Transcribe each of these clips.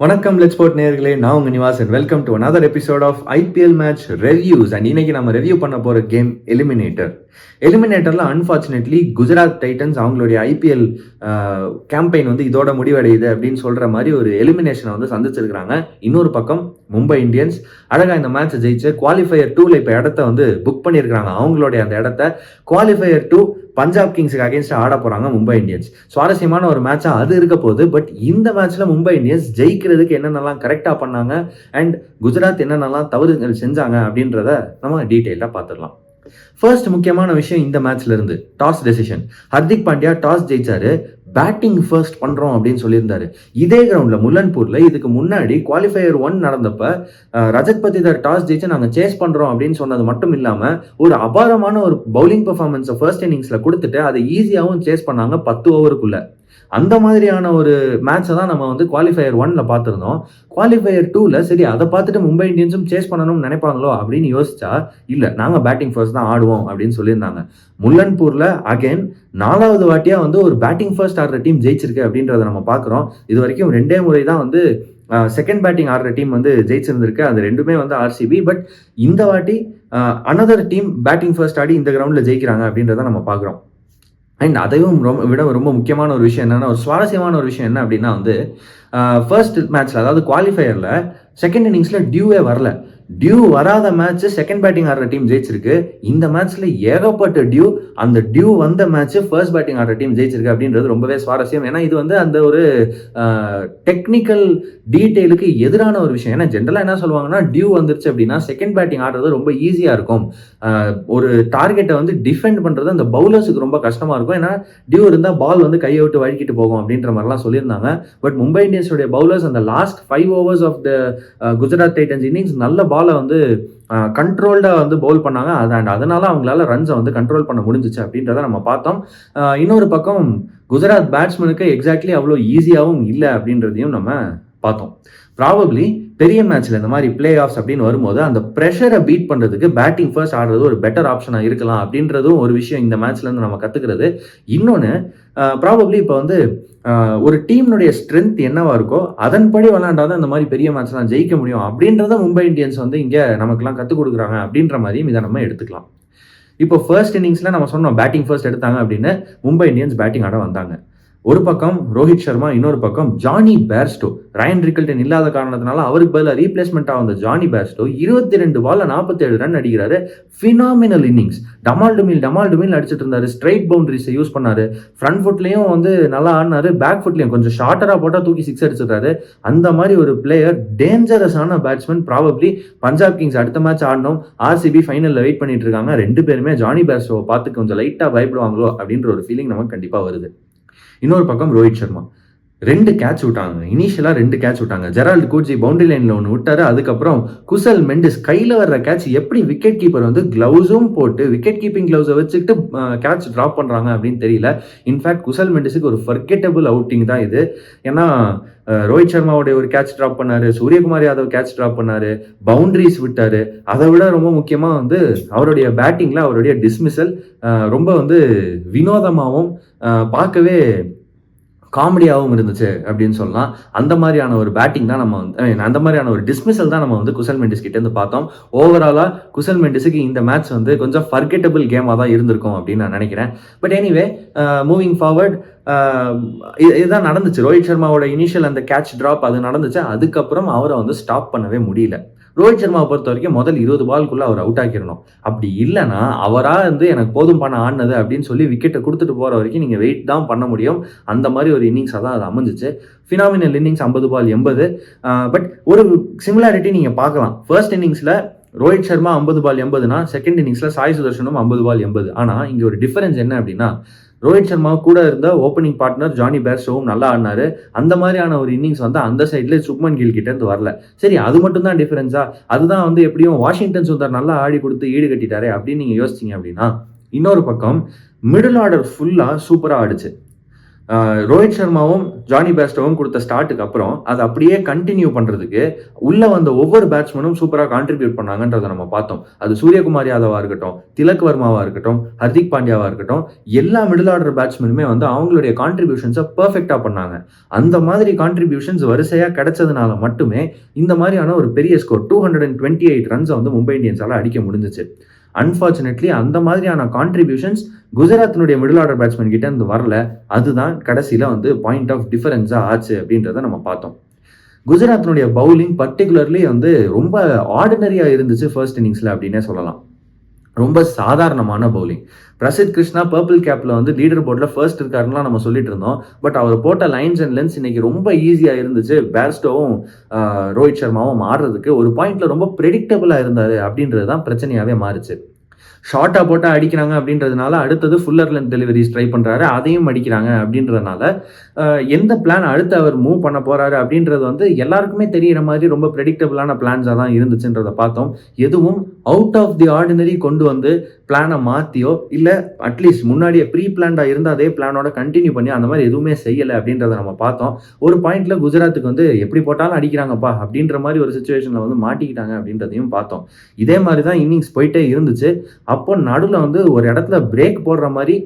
வணக்கம் let's sport நேயர்களே, நான் உங்க Nivas and welcome to another episode of IPL match reviews. And இன்னைக்கு நம்ம ரிவ்யூ பண்ண போற கேம் எலிமினேட்டர்ல அன்பார்ச்சுனேட்லி குஜராத் டைட்டன்ஸ் அவங்களுடைய ஐபிஎல் கேம்பெயின் வந்து இதோட முடிவடையுது அப்படின்னு சொல்ற மாதிரி ஒரு எலிமினேஷனை வந்து சந்திச்சிருக்காங்க. இன்னொரு பக்கம் மும்பை இந்தியன்ஸ் அழகா இந்த மேட்ச் ஜெயிச்சு குவாலிஃபயர் 2ல இப்ப இடத்த வந்து புக் பண்ணியிருக்காங்க. அவங்களுடைய அந்த இடத்த குவாலிஃபயர் 2 பஞ்சாப் கிங்ஸுக்கு அகேன்ஸ்ட் ஆட போறாங்க மும்பை இந்தியன்ஸ். சுவாரஸ்யமான ஒரு மேட்சா அது இருக்க போகுது. பட் இந்த மேட்ச்ல மும்பை இந்தியன்ஸ் ஜெயிக்கிறதுக்கு என்னென்னலாம் கரெக்டா பண்ணாங்க அண்ட் குஜராத் என்னென்னலாம் தவறுகள் செஞ்சாங்க அப்படின்றத நம்ம டீட்டெயிலா பார்த்துடலாம். ஃபர்ஸ்ட் முக்கியமான விஷயம் இந்த மேட்ச்ல இருந்து toss decision. Hardik Pandya toss ஜெயிச்சாரு, பேட்டிங் ஃபர்ஸ்ட் பண்றோம் அப்படின்னு சொல்லியிருந்தாரு. இதே கிரவுண்ட்ல முல்லன்பூர்ல இதுக்கு முன்னாடி குவாலிஃபயர் 1 நடந்தப்ப ரஜத் பத்திதர் டாஸ் ஜெயிச்சு நாங்க சேஸ் பண்றோம் அப்படின்னு சொன்னது மட்டும் இல்லாம ஒரு அபாரமான ஒரு பவுலிங் பெர்ஃபார்மன்ஸை ஃபர்ஸ்ட் இன்னிங்ஸ்ல கொடுத்துட்டு அதை ஈஸியாகவும் சேஸ் பண்ணாங்க 10 ஓவருக்குள்ள. அந்த மாதிரியான ஒரு மேட்சை தான் நம்ம வந்து குவாலிஃபயர் 1ல பார்த்துருந்தோம். குவாலிஃபயர் 2ல சரி அதை பார்த்துட்டு மும்பை இந்தியன்ஸும் சேஸ் பண்ணணும்னு நினைப்பாங்களோ அப்படின்னு யோசிச்சா இல்லை, நாங்கள் பேட்டிங் ஃபர்ஸ்ட் தான் ஆடுவோம் அப்படின்னு சொல்லியிருந்தாங்க. முல்லன்பூர்ல அகைன் 4வது வாட்டியா வந்து ஒரு பேட்டிங் ஃபர்ஸ்ட் ஆடுற டீம் ஜெயிச்சிருக்கு அப்படின்றத நம்ம பார்க்குறோம். இது வரைக்கும் 2 முறை தான் வந்து செகண்ட் பேட்டிங் ஆடுற டீம் வந்து ஜெயிச்சிருந்திருக்கு. அது ரெண்டுமே வந்து ஆர்சிபி. பட் இந்த வாட்டி அனதர் டீம் பேட்டிங் ஃபர்ஸ்ட் ஆடி இந்த கிரவுண்டில் ஜெயிக்கிறாங்க அப்படின்றத நம்ம பார்க்குறோம். அண்ட் அதையும் ரொம்ப முக்கியமான ஒரு விஷயம் என்னன்னா, ஒரு சுவாரஸ்யமான ஒரு விஷயம் என்ன அப்படின்னா வந்து ஃபர்ஸ்ட் மேட்ச்ல அதாவது குவாலிஃபயர்ல செகண்ட் இன்னிங்ஸ்ல டியூவே வரல. டியூ வராத மேட்ச் செகண்ட் பேட்டிங் ஆடுற டீம் ஜெயிச்சிருக்கு. இந்த மேட்ச்ல ஏகப்பட்ட டியூ, அந்த டியூ வந்த மேட்ச் ஃபர்ஸ்ட் பேட்டிங் ஆடுற டீம் ஜெயிச்சிருக்கு அப்படின்றது ரொம்பவே சுவாரஸ்யம். ஏன்னா இது வந்து அந்த ஒரு டெக்னிக்கல் டீட்டெயிலுக்கு எதிரான ஒரு விஷயம். ஏன்னா ஜென்ரலா என்ன சொல்லுவாங்கன்னா, டியூ வந்துருச்சு அப்படின்னா செகண்ட் பேட்டிங் ஆடுறது ரொம்ப ஈஸியா இருக்கும். ஒரு டார்கெட்டை வந்து டிஃபெண்ட் பண்றது அந்த பவுலர்ஸுக்கு ரொம்ப கஷ்டமா இருக்கும். ஏன்னா டியூ இருந்தால் பால் வந்து கையை விட்டு வழுக்கிட்டு போகும் அப்படின்ற மாதிரிலாம் சொல்லியிருந்தாங்க. பட் மும்பை இந்தியன்ஸுடைய பவுலர்ஸ் அந்த last 5 overs of the Gujarat Titans innings நல்ல பாலை வந்து கண்ட்ரோல்டாக வந்து பவுல் பண்ணாங்க. அதனால அவங்களால ரன்ஸை வந்து கண்ட்ரோல் பண்ண முடிஞ்சிச்சு அப்படின்றத நம்ம பார்த்தோம். இன்னொரு பக்கம் குஜராத் பேட்ஸ்மேனுக்கு எக்ஸாக்ட்லி அவ்வளோ ஈஸியாகவும் இல்லை அப்படின்றதையும் நம்ம பார்த்தோம். ப்ராபப்ளி பெரிய மேட்ச்ல இந்த மாதிரி பிளே ஆஃப்ஸ் அப்படின்னு வரும்போது அந்த ப்ரெஷரை பீட் பண்றதுக்கு பேட்டிங் ஃபர்ஸ்ட் ஆடுறது ஒரு பெட்டர் ஆப்ஷனாக இருக்கலாம் அப்படின்றதும் ஒரு விஷயம் இந்த மேட்ச்ல இருந்து நம்ம கத்துக்கிறது. இன்னொன்று ப்ராபப்ளி இப்போ வந்து ஒரு டீம்னுடைய ஸ்ட்ரென்த் என்னவா இருக்கோ அதன்படி விளையாண்டாதான் இந்த மாதிரி பெரிய மேட்ச்லாம் ஜெயிக்க முடியும் அப்படின்றத மும்பை இந்தியன்ஸ் வந்து இங்கே நமக்குலாம் கற்றுக் கொடுக்குறாங்க அப்படின்ற மாதிரியும் இதை நம்ம எடுத்துக்கலாம். இப்போ ஃபர்ஸ்ட் இன்னிங்ஸ்ல நம்ம சொன்னோம் பேட்டிங் ஃபர்ஸ்ட் எடுத்தாங்க அப்படின்னு மும்பை இந்தியன்ஸ் பேட்டிங் ஆட வந்தாங்க. ஒரு பக்கம் ரோஹித் சர்மா, இன்னொரு பக்கம் ஜானி பேர்ஸ்டோ. ரயன் ரிக்கல்டன் இல்லாத காரணத்தினால அவருக்கு பதிலாக ரீப்ளேஸ்மெண்ட்டாக வந்த ஜானி பேர்ஸ்டோ 22 பால்ல 47 ரன் அடிக்கிறாரு. Phenomenal innings. டமால் டுமில் அடிச்சிட்டு இருந்தாரு. ஸ்ட்ரைட் பவுண்டரிஸை யூஸ் பண்ணாரு. ஃப்ரண்ட் ஃபுட்லையும் வந்து நல்லா ஆடினாரு, பேக் ஃபுட்லையும் கொஞ்சம் ஷார்ட்டராக போட்டால் தூக்கி 6 அடிச்சிருக்காரு. அந்த மாதிரி ஒரு பிளேயர், டேஞ்சரஸான பேட்ஸ்மேன். ப்ராபப்ளி பஞ்சாப் கிங்ஸ் அடுத்த மேட்ச் ஆடணும், ஆர்சிபி ஃபைனலில் வெயிட் பண்ணிட்டு இருக்காங்க. 2 பேருமே ஜானி பேர்ஸ்டோவை பார்த்து கொஞ்சம் லைட்டாக பயப்படுவாங்களோ அப்படின்ற ஒரு ஃபீலிங் நமக்கு கண்டிப்பாக வருது. இன்னொரு பக்கம் ரோஹித் சர்மா 2 கேட்ச் விட்டாங்க. இனிஷியலாக 2 கேட்ச் விட்டாங்க. ஜெரால்ட் கூட்ஜி பவுண்டரி லைனில் ஒன்று விட்டாரு. அதுக்கப்புறம் குசல் மெண்டிஸ் கையில் வர்ற கேட்ச் எப்படி விக்கெட் கீப்பர் வந்து கிளவுஸும் போட்டு விக்கெட் கீப்பிங் கிளவுஸை வச்சுட்டு கேட்ச் ட்ராப் பண்ணுறாங்க அப்படின்னு தெரியல. இன்ஃபேக்ட் குசல் மெண்டிஸுக்கு ஒரு ஃபர்கெட்டபிள் அவுட்டிங் தான் இது. ஏன்னா ரோஹித் சர்மாவுடைய ஒரு கேட்ச் ட்ராப் பண்ணாரு, சூரியகுமார் யாதவ் கேட்ச் ட்ராப் பண்ணாரு, பவுண்டரிஸ் விட்டாரு. அதை விட ரொம்ப முக்கியமாக வந்து அவருடைய பேட்டிங்கில் அவருடைய டிஸ்மிசல் ரொம்ப வந்து வினோதமாகவும் பார்க்கவே காமெடியாகவும் இருந்துச்சு அப்படின்னு சொல்லலாம். அந்த மாதிரியான ஒரு பேட்டிங் தான் நம்ம வந்து அந்த மாதிரியான ஒரு டிஸ்மிசல் தான் நம்ம வந்து குசல் மெண்டிஸ் கிட்ட இருந்து பார்த்தோம். ஓவராலா குசல் மெண்டிஸுக்கு இந்த மேட்ச் வந்து கொஞ்சம் ஃபர்கெட்டபிள் கேமாக தான் இருந்திருக்கும் அப்படின்னு நான் நினைக்கிறேன். பட் எனிவே மூவிங் ஃபார்வர்ட் இதுதான் நடந்துச்சு. ரோஹித் சர்மாவோட இனிஷியல் அந்த கேட்ச் ட்ராப் அது நடந்துச்சு. அதுக்கப்புறம் அவரை வந்து ஸ்டாப் பண்ணவே முடியல. ரோஹித் சர்மாவை பொறுத்த வரைக்கும் முதல் 20 பால்குள்ள அவர் அவுட் ஆக்கிடணும். அப்படி இல்லைன்னா அவரா வந்து எனக்கு போதும் பண்ண ஆடினது அப்படின்னு சொல்லி விக்கெட்டை கொடுத்துட்டு போற வரைக்கும் நீங்க வெயிட் தான் பண்ண முடியும். அந்த மாதிரி ஒரு இன்னிங்ஸாக தான் அது அமைஞ்சிச்சு. Phenomenal innings 50 ball 80. பட் ஒரு சிமிலாரிட்டி நீங்க பார்க்கலாம். ஃபர்ஸ்ட் இன்னிங்ஸ்ல ரோஹித் சர்மா 50 பால் 80னா செகண்ட் இன்னிங்ஸ்ல சாய் சுதர்ஷனும் 50 பால் 80. ஆனா இங்க ஒரு டிஃபரன்ஸ் என்ன அப்படின்னா, ரோஹித் சர்மா கூட இருந்த ஓப்பனிங் பார்ட்னர் ஜானி பேர்ஸ்டோவும் நல்லா ஆடினாரு. அந்த மாதிரியான ஒரு இன்னிங்ஸ் வந்து அந்த சைட்ல சுப்மன் கில் கிட்ட இருந்து வரல. சரி, அது மட்டும் தான் டிஃபரன்ஸா? அதுதான் வந்து எப்படியும் வாஷிங்டன் சுந்தர் நல்லா ஆடி கொடுத்து ஈடு கட்டிட்டாரே அப்படின்னு நீங்க யோசிச்சீங்க அப்படின்னா, இன்னொரு பக்கம் மிடில் ஆர்டர் ஃபுல்லா சூப்பரா ஆடிச்சு. ரோஹித் சர்மாவும் ஜானி பேஸ்டோவும் கொடுத்த ஸ்டார்ட்டுக்கு அப்புறம் அதை அப்படியே கண்டினியூ பண்ணுறதுக்கு உள்ள வந்த ஒவ்வொரு பேட்ஸ்மேனும் சூப்பராக கான்ட்ரிபியூட் பண்ணாங்கன்றதை நம்ம பார்த்தோம். அது சூரியகுமார் யாதவா இருக்கட்டும், திலக் வர்மாவா இருக்கட்டும், ஹர்திக் பாண்டியாவா இருக்கட்டும், எல்லா மிடில் ஆர்டர் பேட்ஸ்மேனுமே வந்து அவங்களுடைய கான்ட்ரிபியூஷன்ஸை பர்ஃபெக்டாக பண்ணாங்க. அந்த மாதிரி கான்ட்ரிபியூஷன்ஸ் வரிசையாக கிடைச்சதுனால மட்டுமே இந்த மாதிரியான ஒரு பெரிய ஸ்கோர் 228 ரன்ஸை வந்து மும்பை இந்தியன்ஸால் அடிக்க முடிஞ்சிச்சு. அன்ஃபார்ச்சுனேட்லி அந்த மாதிரியான கான்ட்ரிபியூஷன்ஸ் குஜராத்தினுடைய மிடில் ஆர்டர் பேட்ஸ்மேன் கிட்ட இருந்து வரல. அதுதான் கடைசியில் வந்து பாயிண்ட் ஆஃப் டிஃபரன்ஸாக ஆச்சு அப்படின்றத நம்ம பார்த்தோம். குஜராத்தினுடைய பவுலிங் பர்டிகுலர்லி வந்து ரொம்ப ஆர்டினரியாக இருந்துச்சு ஃபர்ஸ்ட் இன்னிங்ஸில் அப்படின்னே சொல்லலாம். ரொம்ப சாதாரணமான பவுலிங். பிரசித் கிருஷ்ணா பர்பிள் கேப்ல வந்து லீடர் போர்டில் ஃபர்ஸ்ட் இருக்காருலாம் நம்ம சொல்லிட்டு இருந்தோம். பட் அவர் போட்ட லைன்ஸ் அண்ட் லென்ஸ் இன்னைக்கு ரொம்ப ஈஸியாக இருந்துச்சு. பேர்ஸ்டோவும் ரோஹித் சர்மாவும் ஆடுறதுக்கு ஒரு பாயிண்ட்ல ரொம்ப ப்ரெடிக்டபிளாக இருந்தார் அப்படின்றது தான் பிரச்சனையாகவே மாறிச்சு. ஷார்ட்டாக போட்டால் அடிக்கிறாங்க அப்படின்றதுனால அடுத்தது ஃபுல்லர் லென்த் டெலிவரிஸ் ட்ரை பண்ணுறாரு, அதையும் அடிக்கிறாங்க அப்படின்றதுனால எந்த பிளான் அடுத்து அவர் மூவ் பண்ண போகிறாரு அப்படின்றது வந்து எல்லாருக்குமே தெரிகிற மாதிரி ரொம்ப ப்ரெடிக்டபிளான பிளான்ஸாக தான் இருந்துச்சுன்றதை பார்த்தோம். எதுவும் அவுட் ஆஃப் தி ஆர்டினரி கொண்டு வந்து பிளானை மாற்றியோ இல்லை அட்லீஸ்ட் முன்னாடியே ப்ரீ பிளான்டாக இருந்து அதே பிளானோட கண்டினியூ பண்ணி அந்த மாதிரி எதுவுமே செய்யலை அப்படின்றத நம்ம பார்த்தோம். ஒரு பாயிண்ட்ல குஜராத்துக்கு வந்து எப்படி போட்டாலும் அடிக்கிறாங்கப்பா அப்படின்ற மாதிரி ஒரு சுச்சுவேஷனில் வந்து மாட்டிக்கிட்டாங்க அப்படின்றதையும் பார்த்தோம். இதே மாதிரி தான் இன்னிங்ஸ் போயிட்டே இருந்துச்சு. அப்போ நடுவில் வந்து ஒரு இடத்துல பிரேக் போடுற மாதிரி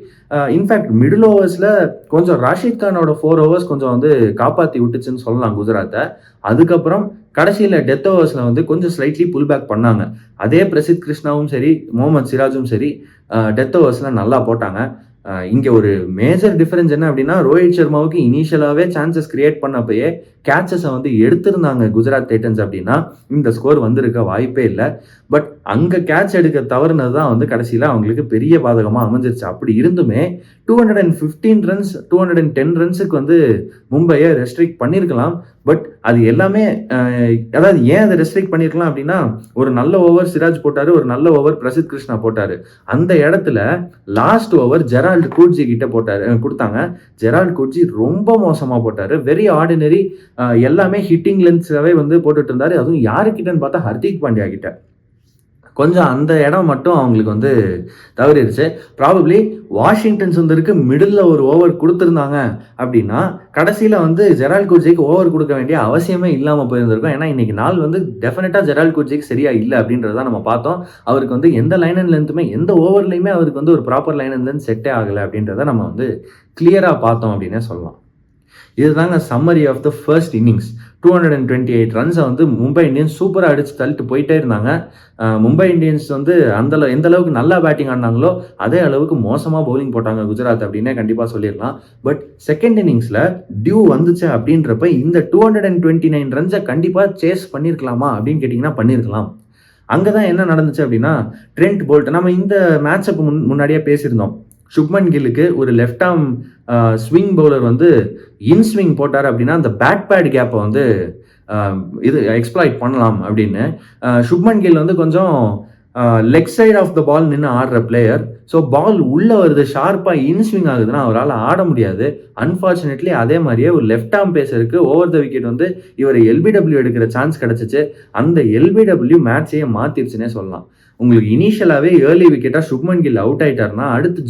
இன்ஃபேக்ட் மிடில் ஓவர்ஸில் கொஞ்சம் ராஷித் கானோட 4 ஓவர்ஸ் கொஞ்சம் வந்து காப்பாற்றி விட்டுச்சுன்னு சொல்லலாம் குஜராத்தை. அதுக்கப்புறம் கடைசியில் டெத் ஓவர்ஸில் வந்து கொஞ்சம் ஸ்லைட்லி புல் பேக் பண்ணாங்க. அதே பிரசித் கிருஷ்ணாவும் சரி, முகமது சிராஜும் சரி டெத் ஓவர்ஸில் நல்லா போட்டாங்க. இங்கே ஒரு மேஜர் டிஃபரன்ஸ் என்ன அப்படின்னா, ரோஹித் சர்மாவுக்கு இனிஷியலாகவே சான்சஸ் கிரியேட் பண்ணப்பயே கேட்சஸை வந்து எடுத்திருந்தாங்க குஜராத் டைட்டன்ஸ் அப்படின்னா இந்த ஸ்கோர் வந்திருக்க வாய்ப்பே இல்லை. பட் அங்கே கேட்ச் எடுக்க தவறுனது தான் வந்து கடைசியில் அவங்களுக்கு பெரிய பாதகமாக அமைஞ்சிருச்சு. அப்படி இருந்துமே 215 ரன்ஸ் 210 ரன்ஸுக்கு வந்து மும்பையை ரெஸ்ட்ரிக்ட் பண்ணியிருக்கலாம். பட் அது எல்லாமே அதாவது ஏன் அதை ரெஸ்ட்ரிக்ட் பண்ணியிருக்கலாம் அப்படின்னா, ஒரு நல்ல ஓவர் சிராஜ் போட்டார், ஒரு நல்ல ஓவர் பிரசித் கிருஷ்ணா போட்டார். அந்த இடத்துல லாஸ்ட் ஓவர் ஜெரால்டு கூட்ஜி கிட்ட கொடுத்தாங்க. ஜெரால்டு கூட்ஜி ரொம்ப மோசமாக போட்டார். வெரி ஆர்டினரி, எல்லாமே ஹிட்டிங் லென்ஸாகவே வந்து போட்டுட்டு இருந்தார். அதுவும் யாருக்கிட்டன்னு பார்த்தா ஹர்திக் பாண்டியா கிட்ட. கொஞ்சம் அந்த இடம் மட்டும் அவங்களுக்கு வந்து தவறிடுச்சு. ப்ராபப்ளி வாஷிங்டன் சுந்தருக்கு மிடில் ஒரு ஓவர் கொடுத்துருந்தாங்க அப்படின்னா கடைசியில் வந்து ஜெரால்டு கூட்ஜிக்கு ஓவர் கொடுக்க வேண்டிய அவசியமே இல்லாமல் போயிருந்திருக்கும். ஏன்னா இன்னைக்கு நாள் வந்து டெஃபினட்டாக ஜெரால்டு கூட்ஜிக்கு சரியா இல்லை அப்படின்றத நம்ம பார்த்தோம். அவருக்கு வந்து எந்த லைன் அண்ட் லென்த்துமே எந்த ஓவர்லையுமே அவருக்கு வந்து ஒரு ப்ராப்பர் லைன் அண்ட் லென்த் செட்டே ஆகலை அப்படின்றத நம்ம வந்து கிளியராக பார்த்தோம் அப்படின்னே சொல்லலாம். இதுதாங்க summary of the first innings. 228 ரன்ஸை வந்து மும்பை இந்தியன்ஸ் சூப்பராக அடித்து தள்ளிட்டு போயிட்டே இருந்தாங்க. மும்பை இந்தியன்ஸ் வந்து எந்த அளவுக்கு நல்லா பேட்டிங் ஆடினாங்களோ அதே அளவுக்கு மோசமாக பவுலிங் போட்டாங்க குஜராத் அப்படின்னே கண்டிப்பாக சொல்லிடலாம். பட் செகண்ட் இன்னிங்ஸில் டியூ வந்துச்சு அப்படின்றப்ப இந்த 229 ரன்ஸை கண்டிப்பாக சேஸ் பண்ணியிருக்கலாமா அப்படின்னு கேட்டிங்கன்னா பண்ணியிருக்கலாம். அங்கே தான் என்ன நடந்துச்சு அப்படின்னா, ட்ரெண்ட் போல்ட் நம்ம இந்த மேட்சப்புக்கு முன்னாடியே பேசியிருந்தோம். சுப்மன் கில்லுக்கு ஒரு லெஃப்ட் ஆர்ம் ஸ்விங் பவுலர் வந்து இன்ஸ்விங் போட்டார் அப்படின்னா அந்த பேட் பேட் கேப்பை வந்து இது எக்ஸ்ப்ளாய்ட் பண்ணலாம் அப்படின்னு. சுப்மன் கில் வந்து கொஞ்சம் லெக் சைட் ஆஃப் த பால் நின்று ஆடுற பிளேயர். ஸோ பால் உள்ளே வருது, ஷார்ப்பாக இன்ஸ்விங் ஆகுதுன்னா அவரால் ஆட முடியாது. அன்ஃபார்ச்சுனேட்லி அதே மாதிரியே ஒரு லெஃப்ட் ஆர்ம் பேசருக்கு ஓவர் த விக்கெட் வந்து இவர் எல்பிடபிள்யூ எடுக்கிற சான்ஸ் கிடச்சிச்சு. அந்த எல்பிடபிள்யூ மேட்சையே மாற்றிருச்சுன்னே சொல்லலாம். உங்களுக்கு இனிஷியலாகவே ஏர்லி விக்கெட்டாக சுப்மன் கில் அவுட் ஆயிட்டாருன்னா அடுத்து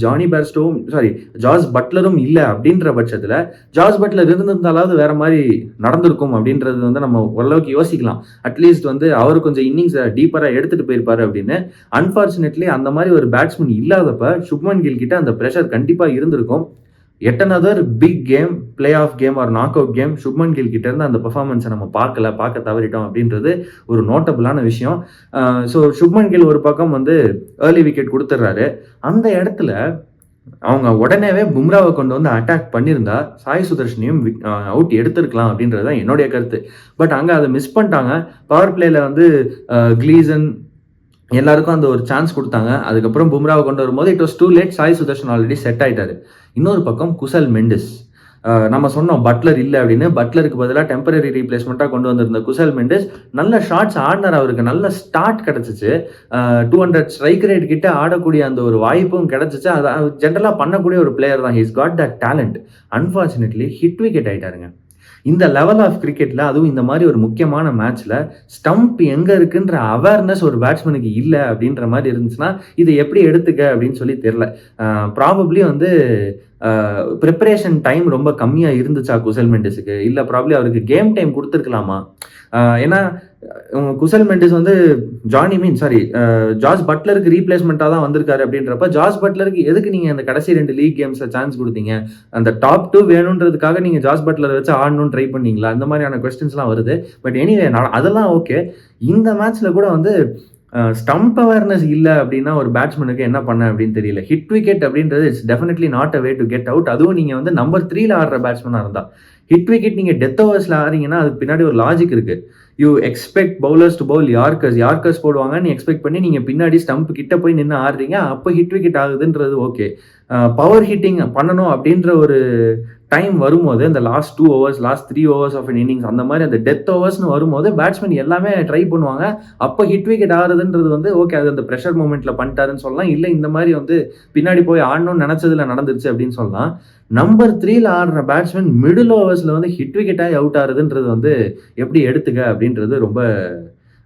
ஜாஸ் பட்லரும் இல்லை அப்படின்ற பட்சத்தில் ஜாஸ் பட்லர் இருந்திருந்தாலாவது வேற மாதிரி நடந்திருக்கும் அப்படின்றது வந்து நம்ம ஓரளவுக்கு யோசிக்கலாம். அட்லீஸ்ட் வந்து அவர் கொஞ்சம் இன்னிங்ஸை டீப்பராக எடுத்துகிட்டு போயிருப்பாரு அப்படின்னு. அன்ஃபார்ச்சுனேட்லி அந்த மாதிரி ஒரு பேட்ஸ்மேன் இல்லாதப்ப சுப்மன் கில் கிட்ட அந்த ப்ரெஷர் கண்டிப்பாக இருந்திருக்கும். At another big game, play off game or knock out game Shubman Gill கிட்ட இருந்து அந்த பெர்ஃபார்மன்ஸை நம்ம பார்க்க தவறிட்டோம் அப்படின்றது ஒரு நோட்டபுளான விஷயம். ஸோ சுப்மன் கில் ஒரு பக்கம் வந்து ஏர்லி விக்கெட் கொடுத்துட்றாரு. அந்த இடத்துல அவங்க உடனேவே பும்ராவை கொண்டு வந்து அட்டாக் பண்ணியிருந்தா சாய் சுதர்ஷனையும் அவுட் எடுத்திருக்கலாம் அப்படின்றது தான் என்னுடைய கருத்து. பட் அங்கே அதை மிஸ் பண்ணிட்டாங்க. பவர் பிளேயில் வந்து கிளீசன் எல்லாருக்கும் அந்த ஒரு சான்ஸ் கொடுத்தாங்க. அதுக்கப்புறம் பும்ராவை கொண்டு வரும்போது it was too late. Sai Sudharsan already set ஆயிட்டாரு. இன்னொரு பக்கம் குசல் மெண்டிஸ், நம்ம சொன்னோம் பட்லர் இல்லை அப்படின்னு. பட்லருக்கு பதிலாக டெம்பரரி ரீப்ளேஸ்மெண்ட்டாக கொண்டு வந்திருந்த குசல் மெண்டிஸ் நல்ல ஷாட்ஸ் ஆடினார். அவருக்கு நல்ல ஸ்டார்ட் கிடச்சிச்சு. 200 ஸ்ட்ரைக் ரேட் கிட்ட ஆடக்கூடிய அந்த ஒரு வாய்ப்பும் கிடச்சிச்சு. அதை ஜென்ரலாக பண்ணக்கூடிய ஒரு பிளேயர் தான். He's got that talent. Unfortunately hit wicket ஆகிட்டாருங்க. இந்த லெவல் ஆஃப் கிரிக்கெட்டில், அதுவும் இந்த மாதிரி ஒரு முக்கியமான மேட்ச்சில் ஸ்டம்ப் எங்கே இருக்குன்ற அவேர்னஸ் ஒரு பேட்ஸ்மேனுக்கு இல்லை அப்படின்ற மாதிரி இருந்துச்சுன்னா இதை எப்படி எடுத்துக்க அப்படின்னு சொல்லி தெரில. ப்ராபப்ளி வந்து ப்ரிப்பரேஷன் டைம் ரொம்ப கம்மியாக இருந்துச்சா குசல் மெண்டிஸுக்கு, இல்லை ப்ராப்ளி அவருக்கு கேம் டைம் கொடுத்துருக்கலாமா? ஏன்னா குசல் மெண்டிஸ் வந்து ஜார்ஜ் பட்லருக்கு ரீப்ளேஸ்மெண்ட்டாக தான் வந்திருக்காரு அப்படின்றப்ப, ஜார்ஜ் பட்லருக்கு எதுக்கு நீங்கள் அந்த கடைசி 2 லீக் கேம்ஸில் சான்ஸ் கொடுத்தீங்க? அந்த டாப் 2 வேணுன்றதுக்காக நீங்கள் ஜார்ஜ் பட்லரை வச்சு ஆடணும்னு ட்ரை பண்ணீங்களா? இந்த மாதிரியான கொஸ்டின்ஸ்லாம் வருது. பட் எனிவே அதெல்லாம் ஓகே. இந்த மேட்ச்சில் கூட வந்து ஸ்டம்ப் அவேர்னஸ் இல்லை அப்படின்னா ஒரு பேட்ஸ்மேனுக்கு என்ன பண்ண அப்படின்னு தெரியல. ஹிட் விக்கெட் அப்படின்றது it's definitely not a way to get out. அதுவும் நீங்கள் வந்து நம்பர் 3ல ஆடுற பேட்ஸ்மேனாக இருந்தால், ஹிட் விக்கெட் நீங்கள் டெத் ஓவர்ஸில் ஆடுறீங்கன்னா அதுக்கு பின்னாடி ஒரு லாஜிக் இருக்குது. You expect bowlers to bowl yorkers போடுவாங்கன்னு எக்ஸ்பெக்ட் பண்ணி நீங்கள் பின்னாடி ஸ்டம்ப் கிட்ட போய் நின்று ஆடுறீங்க. அப்போ ஹிட் விக்கெட் ஆகுதுன்றது ஓகே. பவர் ஹிட்டிங் பண்ணணும் அப்படின்ற ஒரு டைம் வரும்போது, இந்த last 2 overs, last 3 overs of an innings, அந்த மாதிரி அந்த டெத் ஓவர்ஸ்னு வரும்போது பேட்ஸ்மேன் எல்லாமே ட்ரை பண்ணுவாங்க. அப்போ ஹிட் விக்கெட் ஆகுதுன்றது வந்து ஓகே, அது அந்த ப்ரெஷர் மூமெண்ட்ல பண்ணிட்டாருன்னு சொல்லலாம். இல்லை இந்த மாதிரி வந்து பின்னாடி போய் ஆடணும்னு நினைச்சதுல நடந்துருச்சு அப்படின்னு சொல்லலாம். நம்பர் 3ல ஆடுற பேட்ஸ்மேன் மிடில் ஓவர்ஸ்ல வந்து ஹிட் விக்கெட்டாக அவுட் ஆகுதுன்றது வந்து எப்படி எடுத்துக்க அப்படின்றது ரொம்ப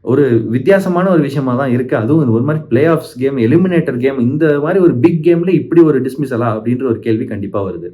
ஒரு வித்தியாசமான ஒரு விஷயமா தான் இருக்கு. அதுவும் ஒரு மாதிரி play of game, eliminator game, இந்த மாதிரி ஒரு பிக் கேம்ல இப்படி ஒரு டிஸ்மிஸலா அப்படின்ற ஒரு கேள்வி கண்டிப்பா வருது.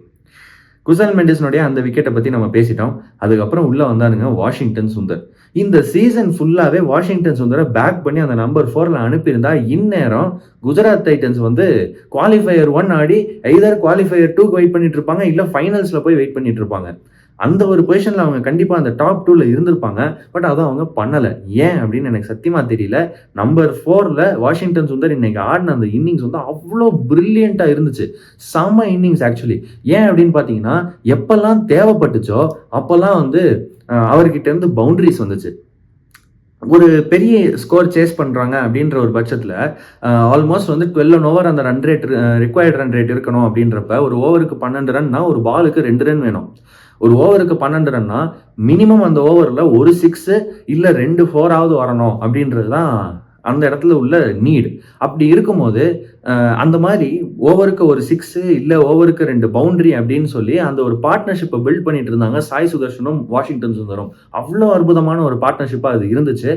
குசல் மெண்டிஸ்னுடைய அந்த விக்கெட்டை பற்றி நம்ம பேசிட்டோம். அதுக்கப்புறம் உள்ளே வந்தானுங்க வாஷிங்டன் சுந்தர். இந்த சீசன் ஃபுல்லாகவே வாஷிங்டன் சுந்தரை பேக் பண்ணி அந்த நம்பர் 4ல் அனுப்பியிருந்தா இந்நேரம் குஜராத் டைட்டன்ஸ் வந்து குவாலிஃபயர் 1 ஆடி எய்தர் குவாலிஃபயர் 2க்கு வெயிட் பண்ணிட்டு இருப்பாங்க, இல்லை ஃபைனல்ஸில் போய் வெயிட் பண்ணிட்டு இருப்பாங்க. அந்த ஒரு பொசிஷனில் அவங்க கண்டிப்பாக அந்த டாப் 2ல இருந்திருப்பாங்க. பட் அதை அவங்க பண்ணலை. ஏன் அப்படின்னு எனக்கு சத்தியமாக தெரியல. நம்பர் 4ல் வாஷிங்டன் சுந்தர் இன்னைக்கு ஆடின அந்த இன்னிங்ஸ் வந்து அவ்வளோ பிரில்லியண்ட்டாக இருந்துச்சு. செம்ம இன்னிங்ஸ் ஆக்சுவலி. ஏன் அப்படின்னு பார்த்தீங்கன்னா, எப்பெல்லாம் தேவைப்பட்டுச்சோ அப்போல்லாம் வந்து அவர்கிட்ட இருந்து பவுண்டரிஸ் வந்துச்சு. ஒரு பெரிய ஸ்கோர் சேஸ் பண்ணுறாங்க அப்படின்ற ஒரு பட்சத்தில் ஆல்மோஸ்ட் வந்து 12 ஓவர் அந்த run rate, required run rate இருக்கணும். அப்படின்றப்ப ஒரு ஓவருக்கு 12 ரன்னா ஒரு பாலுக்கு 2 ரன் வேணும். ஒரு ஓவருக்கு 12 ரன்னா மினிமம் அந்த ஓவரில் ஒரு 6 இல்லை 2 4ஆவது வரணும் அப்படின்றது தான் அந்த இடத்துல உள்ள நீட். அப்படி இருக்கும்போது அந்த மாதிரி ஓவருக்கு ஒரு 6 இல்லை ஓவருக்கு 2 பவுண்டரி அப்படின்னு சொல்லி அந்த ஒரு பார்ட்னர்ஷிப்பை பில்ட் பண்ணிட்டு இருந்தாங்க சாய் சுதர்ஷனும் வாஷிங்டன் சுந்தரும். அவ்வளோ அற்புதமான ஒரு பார்ட்னர்ஷிப்பாக அது இருந்துச்சு.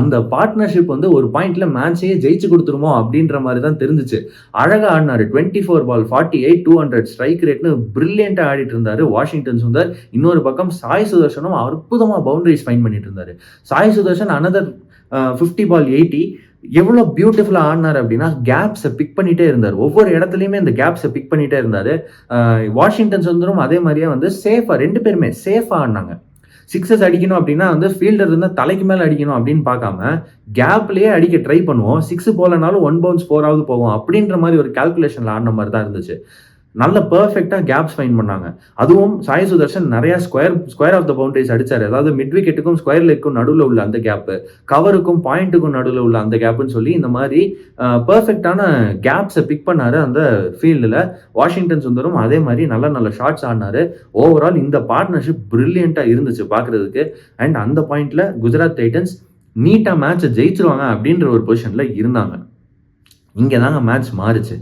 அந்த பார்ட்னர்ஷிப் வந்து ஒரு பாயிண்ட்ல மேட்சையே ஜெயிச்சு கொடுத்துருமோ அப்படின்ற மாதிரி தான் தெரிஞ்சிச்சு. அழகாக ஆடினாரு. 24 பால் 48 200 ஸ்ட்ரைக் ரேட்னு பிரில்லியண்டாக ஆடிட்டு இருந்தாரு வாஷிங்டன் சுந்தர். இன்னொரு பக்கம் சாய் சுதர்ஷனும் அற்புதமாக பவுண்டரிஸ் ஃபைன் பண்ணிட்டு இருந்தாரு. சாய் சுதர்ஷன் அனதர் 50 பால் 80 எவ்வளோ பியூட்டிஃபுல்லாக ஆடினார் அப்படின்னா, கேப்ஸை பிக் பண்ணிட்டே இருந்தார். ஒவ்வொரு இடத்துலையுமே இந்த கேப்ஸை பிக் பண்ணிட்டே இருந்தார். வாஷிங்டன் சுந்தரும் அதே மாதிரியே வந்து சேஃபாக, 2 பேருமே சேஃபாக ஆடினாங்க. 6 அடிக்கணும் அப்படின்னா வந்து ஃபீல்டர் இருந்தால் தலைக்கு மேலே அடிக்கணும் அப்படின்னு பார்க்காம கேப்லேயே அடிக்க ட்ரை பண்ணுவோம். 6 போலனாலும் 1 பவுன்ஸ் 4ஆவது போவோம் அப்படின்ற மாதிரி ஒரு கால்குலேஷனில் ஆடின மாதிரி தான் இருந்துச்சு. நல்ல பெர்ஃபெக்டாக கேப்ஸ் ஃபைன் பண்ணாங்க. அதுவும் சாய் சுதர்ஷன் நிறையா ஸ்கொயர் ஆஃப் த பவுண்டரிஸ் அடித்தார். அதாவது மிட் விக்கெட்டுக்கும் ஸ்கொயர் லெக்குக்கும் நடுவில் உள்ள அந்த கேப்பு, கவருக்கும் பாயிண்ட்டுக்கும் நடுவில் உள்ள அந்த கேப்புன்னு சொல்லி இந்த மாதிரி பெர்ஃபெக்டான கேப்ஸை பிக் பண்ணார் அந்த ஃபீல்டில். வாஷிங்டன் சுந்தரும் அதே மாதிரி நல்ல நல்ல ஷாட்ஸ் ஆடினார். ஓவரால் இந்த பார்ட்னர்ஷிப் பிரில்லியண்ட்டாக இருந்துச்சு பார்க்குறதுக்கு. அண்ட் அந்த பாயிண்டில் குஜராத் டைட்டன்ஸ் நீட்டாக மேட்சை ஜெயிச்சிருவாங்க அப்படின்ற ஒரு பொசிஷனில் இருந்தாங்க. இங்கே தாங்க மேட்ச் மாறுச்சு.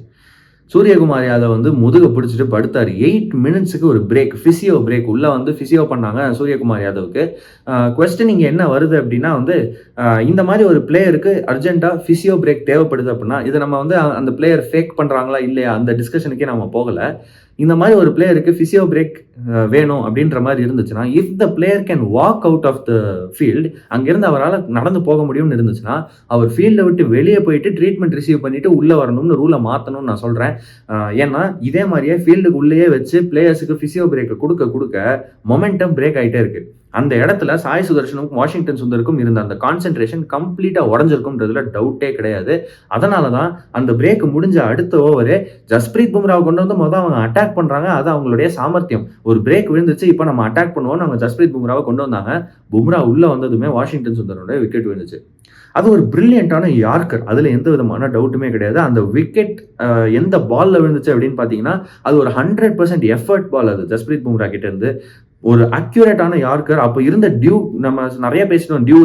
சூரியகுமார் யாதவ் வந்து முதுக பிடிச்சிட்டு படுத்தார். 8 மினிட்ஸுக்கு ஒரு பிரேக், ஃபிசியோ பிரேக். உள்ளே வந்து ஃபிசியோ பண்ணாங்க சூரியகுமார் யாதவுக்கு. கொஸ்டின் இங்கே என்ன வருது அப்படின்னா வந்து, இந்த மாதிரி ஒரு பிளேயருக்கு அர்ஜென்ட்டாக ஃபிசியோ பிரேக் தேவைப்படுது அப்படின்னா, இதை நம்ம வந்து அந்த பிளேயர் ஃபேக் பண்ணுறாங்களா இல்லையா அந்த டிஸ்கஷனுக்கே நம்ம போகலை. இந்த மாதிரி ஒரு பிளேயருக்கு ஃபிசியோ பிரேக் வேணும் அப்படின்ற மாதிரி இருந்துச்சுன்னா, if the player can walk out of the field, அங்கேருந்து அவரால் நடந்து போக முடியும்னு இருந்துச்சுன்னா, அவர் ஃபீல்டை விட்டு வெளியே போயிட்டு ட்ரீட்மெண்ட் ரிசீவ் பண்ணிட்டு உள்ளே வரணும்னு ரூலை மாற்றணும்னு நான் சொல்கிறேன். ஏன்னா இதே மாதிரியே ஃபீல்டுக்கு உள்ளேயே வச்சு பிளேயர்ஸுக்கு ஃபிசியோ பிரேக்கை கொடுக்க மொமெண்டம் பிரேக் ஆகிட்டே இருக்குது. அந்த இடத்துல சாய் சுதர்ஷனுக்கும் வாஷிங்டன் சுந்தருக்கும் இருந்த அந்த கான்சென்ட்ரேஷன் கம்ப்ளீட்டாக உடஞ்சிருக்கும்ன்றதுல டவுட்டே கிடையாது. அதனால தான் அந்த பிரேக் முடிஞ்ச அடுத்த ஓவரே ஜஸ்பிரீத் பும்ராவை கொண்டு வந்து அவங்க அட்டாக் பண்ணுறாங்க. அது அவங்களுடைய சாமர்த்தியம். ஒரு பிரேக் விழுந்துச்சு, இப்போ நம்ம அட்டாக் பண்ணுவோம்னு அவங்க ஜஸ்பிரீத் பும்ராவை கொண்டு வந்தாங்க. பும்ரா உள்ளே வந்ததுமே வாஷிங்டன் சுந்தரோட விக்கெட் விழுந்துச்சு. அது ஒரு பிரில்லியண்டான யார்க்கர், அதில் எந்த விதமான டவுட்டுமே கிடையாது. அந்த விக்கெட் எந்த பாலில் விழுந்துச்சு அப்படின்னு பார்த்தீங்கன்னா, அது ஒரு 100% எஃபர்ட் பால். அது ஜஸ்பிரீத் பும்ரா கிட்டேருந்து ஒரு அக்யூரேட்டான யார்கர். அப்போ இருந்த டியூ, நம்ம நிறைய பேசிட்டோம் டியூ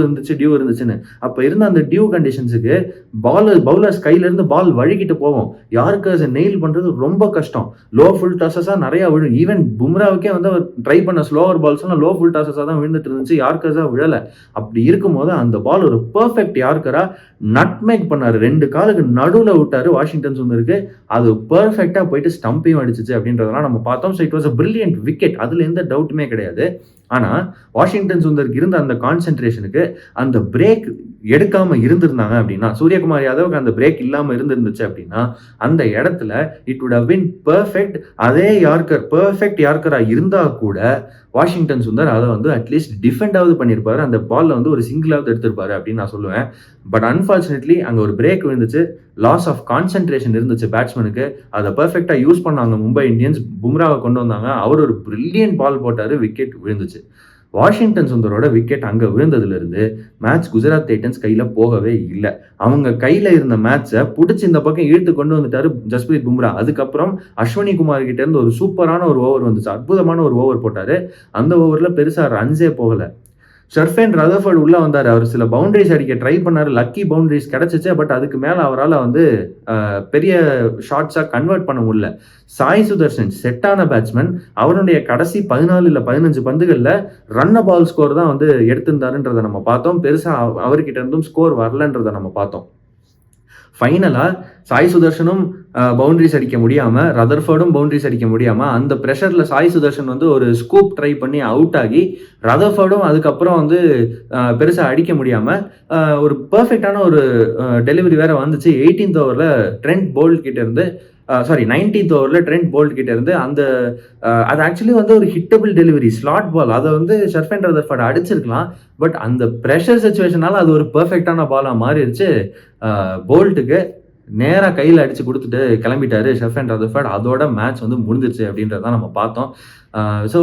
இருந்துச்சுன்னு. அப்போ இருந்த அந்த டியூ கண்டிஷன்ஸுக்கு பவுலர்ஸ் கையிலேருந்து பால் வழுக்கிட்டு போகும். யார்கர்ஸை நெயில் பண்ணுறது ரொம்ப கஷ்டம். லோ ஃபுல் டாஸஸாக நிறையா விழும். ஈவன் பும்ராவுக்கே வந்து ட்ரை பண்ண ஸ்லோவர் பால்ஸ்லாம் லோ ஃபுல் டாஸஸாக தான் விழுந்துட்டு இருந்துச்சு, யார்கர்ஸாக விழலை. அப்படி இருக்கும்போது அந்த பால் ஒரு பர்ஃபெக்ட் யார்கராக நட்மேக் பண்ணார். 2 காலுக்கு நடுவில் விட்டார் வாஷிங்டன் சுந்தருக்கு. அது பர்ஃபெக்டாக போயிட்டு ஸ்டம்பையும் அடிச்சிச்சு அப்படின்றதெல்லாம் நம்ம பார்த்தோம். So it was a brilliant wicket, அதில் எந்த டவுட்டுமே கிடையாது. ஆனால் வாஷிங்டன் சுந்தருக்கு இருந்த அந்த கான்சென்ட்ரேஷனுக்கு அந்த பிரேக் எடுக்காம இருந்திருந்தாங்க அப்படின்னா, சூரியகுமார் யாதவுக்கு அந்த பிரேக் இல்லாமல் இருந்துச்சு அப்படின்னா, அந்த இடத்துல it would have been perfect. அதே யார்கர் பர்ஃபெக்ட் யார்கராக இருந்தால் கூட வாஷிங்டன் சுந்தர் அதை வந்து அட்லீஸ்ட் டிஃபெண்டாவது பண்ணியிருப்பாரு. அந்த பால்ல வந்து ஒரு சிங்கிளாவது எடுத்திருப்பாரு அப்படின்னு நான் சொல்லுவேன். பட் அன்ஃபார்ச்சுனேட்லி அங்கே ஒரு பிரேக் விழுந்துச்சு. லாஸ் ஆஃப் கான்சென்ட்ரேஷன் இருந்துச்சு பேட்ஸ்மேனுக்கு. அதை பர்ஃபெக்டாக யூஸ் பண்ணாங்க மும்பை இந்தியன்ஸ். பும்ராவை கொண்டு வந்தாங்க. அவர் ஒரு பிரில்லியன்ட் பால் போட்டார், விக்கெட் விழுந்துச்சு. வாஷிங்டன் சுந்தரோட விக்கெட் அங்கே விழுந்ததுலேருந்து மேட்ச் குஜராத் டைட்டன்ஸ் கையில் போகவே இல்லை. அவங்க கையில் இருந்த மேட்சை பிடிச்சி இந்த பக்கம் இழுத்து கொண்டு வந்துட்டாரு ஜஸ்பிரீத் பும்ரா. அதுக்கப்புறம் அஸ்வினி குமார் கிட்ட இருந்து ஒரு சூப்பரான ஒரு ஓவர் வந்துச்சு, அற்புதமான ஒரு ஓவர் போட்டார். அந்த ஓவரில் பெருசாக ரன்ஸே போகலை. ஷர்ஃபேன் ரதர்ஃபோர்ட் உள்ள வந்தார். அவர் சில பவுண்டரிஸ் அடிக்க ட்ரை பண்ணார், லக்கி பவுண்டரிஸ் கிடைச்சிச்சு. பட் அதுக்கு மேலே அவரால் வந்து பெரிய ஷாட்ஸாக கன்வெர்ட் பண்ண முடியல. சாய் சுதர்ஷன் செட்டான பேட்ஸ்மேன், அவருடைய கடைசி 14 இல்லை 15 பந்துகளில் ரன் பால் ஸ்கோர் தான் வந்து எடுத்திருந்தாருன்றதை நம்ம பார்த்தோம். பெருசாக அவர்கிட்ட இருந்தும் ஸ்கோர் வரலன்றதை நம்ம பார்த்தோம். ஃபைனலாக சாய் சுதர்ஷனும் பவுண்டரிஸ் அடிக்க முடியாமல், ரதர்ஃபோர்டும் பவுண்டரிஸ் அடிக்க முடியாமல், அந்த ப்ரெஷரில் சாய் சுதர்ஷன் வந்து ஒரு ஸ்கூப் ட்ரை பண்ணி அவுட் ஆகி, ரதர்ஃபோர்டும் அதுக்கப்புறம் வந்து பெருசாக அடிக்க முடியாமல் ஒரு பர்ஃபெக்டான ஒரு டெலிவரி வேறு வந்துச்சு. 18th ஓவரில் ட்ரெண்ட் போல்ட் கிட்ட இருந்து 19th ஓவரில் ட்ரெண்ட் போல்ட் கிட்ட இருந்து அந்த அது ஆக்சுவலி வந்து ஒரு ஹிட்டபிள் டெலிவரி, ஸ்லாட் பால். அதை வந்து ஷர்ஃபேன் ரதர்ஃபோர்ட் அடிச்சிருக்கலாம். பட் அந்த ப்ரெஷர் சுச்சுவேஷனால அது ஒரு பர்ஃபெக்டான பாலாக மாறிடுச்சு. போல்ட்டுக்கு நேராக கையில் அடித்து கொடுத்துட்டு கிளம்பிட்டாரு ஷர்ஃபேன் ரதர்ஃபோர்ட். அதோட மேட்ச் வந்து முடிஞ்சிருச்சு அப்படின்றத நம்ம பார்த்தோம். ஸோ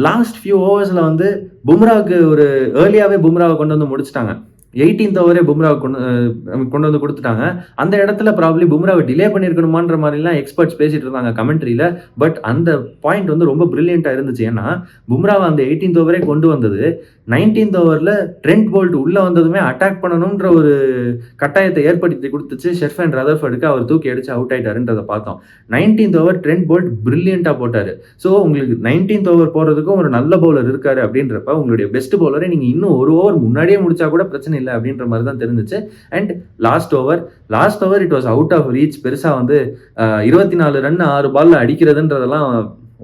லாஸ்ட் ஃபியூ ஓவர்ஸில் வந்து பும்ராவுக்கு ஒரு ஏர்லியாகவே பும்ராவை கொண்டு வந்து முடிச்சிட்டாங்க. 18th ஓவரே பும்ராவை கொண்டு வந்து கொடுத்துட்டாங்க. அந்த இடத்துல ப்ராப்ளி பும்ராவை டிலே பண்ணியிருக்கணுமான்ற மாதிரிலாம் எக்ஸ்பர்ட்ஸ் பேசிட்டு இருந்தாங்க கமெண்ட்ரியில். பட் அந்த பாயிண்ட் வந்து ரொம்ப பிரில்லியண்ட்டாக இருந்துச்சு. ஏன்னா பும்ராவை அந்த 18th ஓவரே கொண்டு வந்தது 19th ஓவரில் ட்ரெண்ட் போல்ட் உள்ளே வந்ததுமே அட்டாக் பண்ணணுன்ற ஒரு கட்டாயத்தை ஏற்படுத்தி கொடுத்துச்சு ஷர்ஃபேன் ரதர்ஃபோர்டுக்கு. அவர் தூக்கி அடிச்சு அவுட் ஆயிட்டாருன்றதை பார்த்தோம். 19th ஓவர் ட்ரெண்ட் போல்ட் பிரில்லியண்ட்டாக போட்டார். ஸோ உங்களுக்கு 19th ஓவர் போகிறதுக்கும் ஒரு நல்ல பவுலர் இருக்காரு அப்படின்றப்ப உங்களுடைய பெஸ்ட் பவுலரை நீங்கள் இன்னும் ஒரு ஓவர் முன்னாடியே முடிச்சா கூட பிரச்சனை இல்லை அப்படின்ற மாதிரி தான் தெரிஞ்சிச்சு. And last over it was out of reach. பெருசாக வந்து 24 ரன் 6 பால்ல அடிக்கிறதுன்றதெல்லாம்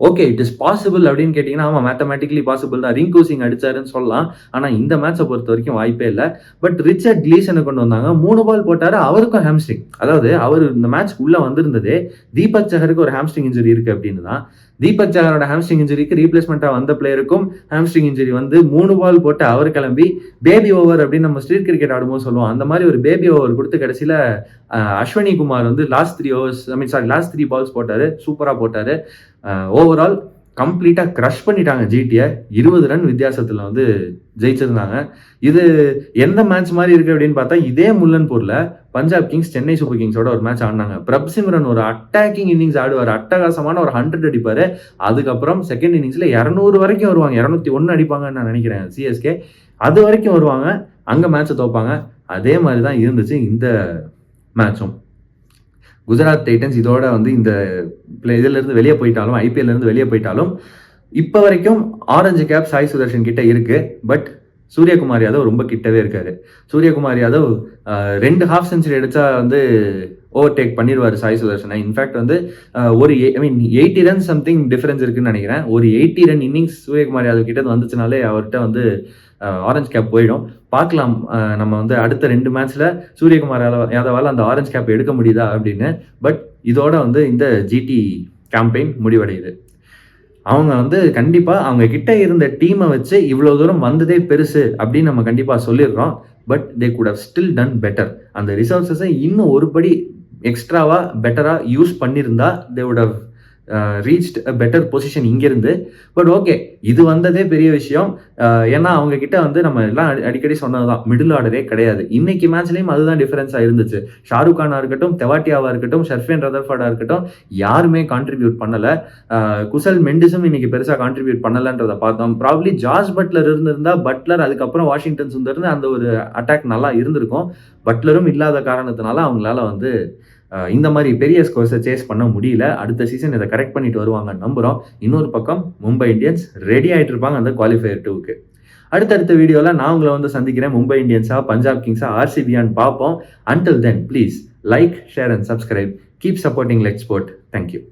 ஓகே, இட் இஸ் பாசிபிள் அப்படின்னு கேட்டிங்கன்னா, ஆமாம், மேத்தமேட்டிக்கலி பாசிபிள் தான். ரிங்கு சிங் அடிச்சாருன்னு சொல்லலாம். ஆனால் இந்த மேட்சை பொறுத்த வரைக்கும் வாய்ப்பே இல்லை. பட் ரிச்சர்ட் கிளீசனை கொண்டு வந்தாங்க. 3 பால் போட்டார். அவருக்கும் ஹாம்ஸ்ட்ரிங். அதாவது அவர் இந்த மேட்ச் உள்ளே வந்திருந்ததே தீபக் சஹருக்கு ஒரு ஹாம்ஸ்ட்ரிங் இன்ஜுரி இருக்குது அப்படின்னு தான். தீபக் சஹரோட ஹாம்ஸ்ட்ரிங் இன்ஜுரிக்கு ரீப்ளேஸ்மெண்ட்டாக வந்த பிளேயருக்கும் ஹாம்ஸ்ட்ரிங் இன்ஜுரி வந்து 3 பால் போட்டு அவர் கிளம்பி பேபி ஓவர் அப்படின்னு நம்ம ஸ்ட்ரீட் கிரிக்கெட் ஆடும்போது சொல்லுவோம். அந்த மாதிரி ஒரு பேபி ஓவர் கொடுத்து கடைசியில் அஸ்வினி குமார் வந்து லாஸ்ட் 3 பால்ஸ் போட்டார். சூப்பராக போட்டார். ஓவரால் கம்ப்ளீட்டாக க்ரஷ் பண்ணிட்டாங்க ஜிடியை. 20 ரன் வித்தியாசத்தில் வந்து ஜெயிச்சிருந்தாங்க. இது எந்த மேட்ச் மாதிரி இருக்குது அப்படின்னு பார்த்தா, இதே முல்லன்பூரில் பஞ்சாப் கிங்ஸ் சென்னை சூப்பர் கிங்ஸோட ஒரு மேட்ச் ஆடினாங்க. பிரப் சிம்ரன் ஒரு அட்டாக்கிங் இன்னிங்ஸ் ஆடுவார். அட்டகாசமான ஒரு 100 அடிப்பார். அதுக்கப்புறம் செகண்ட் இன்னிங்ஸில் 200 வரைக்கும் வருவாங்க. 201 அடிப்பாங்கன்னு நான் நினைக்கிறேன் சிஎஸ்கே. அது வரைக்கும் வருவாங்க. அங்கே மேட்சை தோப்பாங்க. அதே மாதிரி தான் இருந்துச்சு இந்த மேட்சும். குஜராத் டைட்டன்ஸ் இதோட வந்து இந்த இதிலிருந்து வெளியே போயிட்டாலும், ஐபிஎல்லேருந்து வெளியே போயிட்டாலும், இப்போ வரைக்கும் ஆரஞ்சு கேப் சாய் சுதர்ஷன் கிட்ட இருக்கு. பட் சூரியகுமார் யாதவ் ரொம்ப கிட்டவே இருக்காரு. சூரியகுமார் யாதவ் 2 ஹாஃப் செஞ்சுரி அடிச்சா வந்து ஓவர்டேக் பண்ணிடுவார் சாய் சுதர்ஷனை. இன்ஃபேக்ட் வந்து ஒரு 80 ரன் சம்திங் டிஃபரன்ஸ் இருக்குன்னு நினைக்கிறேன். ஒரு 80 ரன் இன்னிங்ஸ் சூரியகுமார் யாதவ் கிட்ட வந்துச்சுனாலே அவர்கிட்ட வந்து ஆரஞ்ச் கேப் போயிடும். பார்க்கலாம் நம்ம வந்து அடுத்த 2 மேட்ச்சில் சூரியகுமார் யாதவால் அந்த ஆரஞ்ச் கேப் எடுக்க முடியுதா அப்படின்னு. பட் இதோட வந்து இந்த ஜிடி கேம்பெயின் முடிவடையுது. அவங்க வந்து கண்டிப்பாக அவங்க கிட்ட இருந்த டீமை வச்சு இவ்வளோ தூரம் வந்ததே பெருசு அப்படின்னு நம்ம கண்டிப்பாக சொல்லிடுறோம். But they could have still done better. அந்த ரிசோர்ஸஸை இன்னும் ஒருபடி எக்ஸ்ட்ராவாக பெட்டராக யூஸ் பண்ணியிருந்தா they would have reached a better position இங்கிருந்து. பட் ஓகே, இது வந்ததே பெரிய விஷயம். ஏன்னா அவங்க கிட்ட வந்து நம்ம எல்லாம் அடிக்கடி சொன்னதுதான், மிடில் ஆர்டரே கிடையாது. இன்னைக்கு மேட்ச்லயும் அதுதான் டிஃபரன்ஸா இருந்துச்சு. ஷாருக் கானா இருக்கட்டும், தெவாட்டியாவா இருக்கட்டும், ஷெர்ஃபேன் ரதர்ஃபர்டா இருக்கட்டும், யாருமே கான்ட்ரிபியூட் பண்ணல. குசல் மெண்டிஸும் இன்னைக்கு பெருசா கான்ட்ரிபியூட் பண்ணலன்றத பார்த்தோம். ப்ராபப்லி ஜார்ஜ் பட்லர் இருந்திருந்தா, பட்லர் அதுக்கப்புறம் வாஷிங்டன் சுந்தர்னு அந்த ஒரு அட்டாக் நல்லா இருந்திருக்கும். பட்லரும் இல்லாத காரணத்தினால அவங்களால வந்து இந்த மாதிரி பெரிய ஸ்கோர்ஸை சேஸ் பண்ண முடியல. அடுத்த சீசன் இதை கரெக்ட் பண்ணிட்டு வருவாங்கன்னு நம்புகிறோம். இன்னொரு பக்கம் மும்பை இந்தியன்ஸ் ரெடி ஆகிட்டு இருப்பாங்க அந்த குவாலிஃபயர் 2க்கு. அடுத்தடுத்த வீடியோவில் நான் உங்களை வந்து சந்திக்கிறேன். மும்பை இந்தியன்ஸா, பஞ்சாப் கிங்ஸா, ஆர்சிபியான்னு பார்ப்போம். Until then please like, share and subscribe. Keep supporting leg sport. Thank you.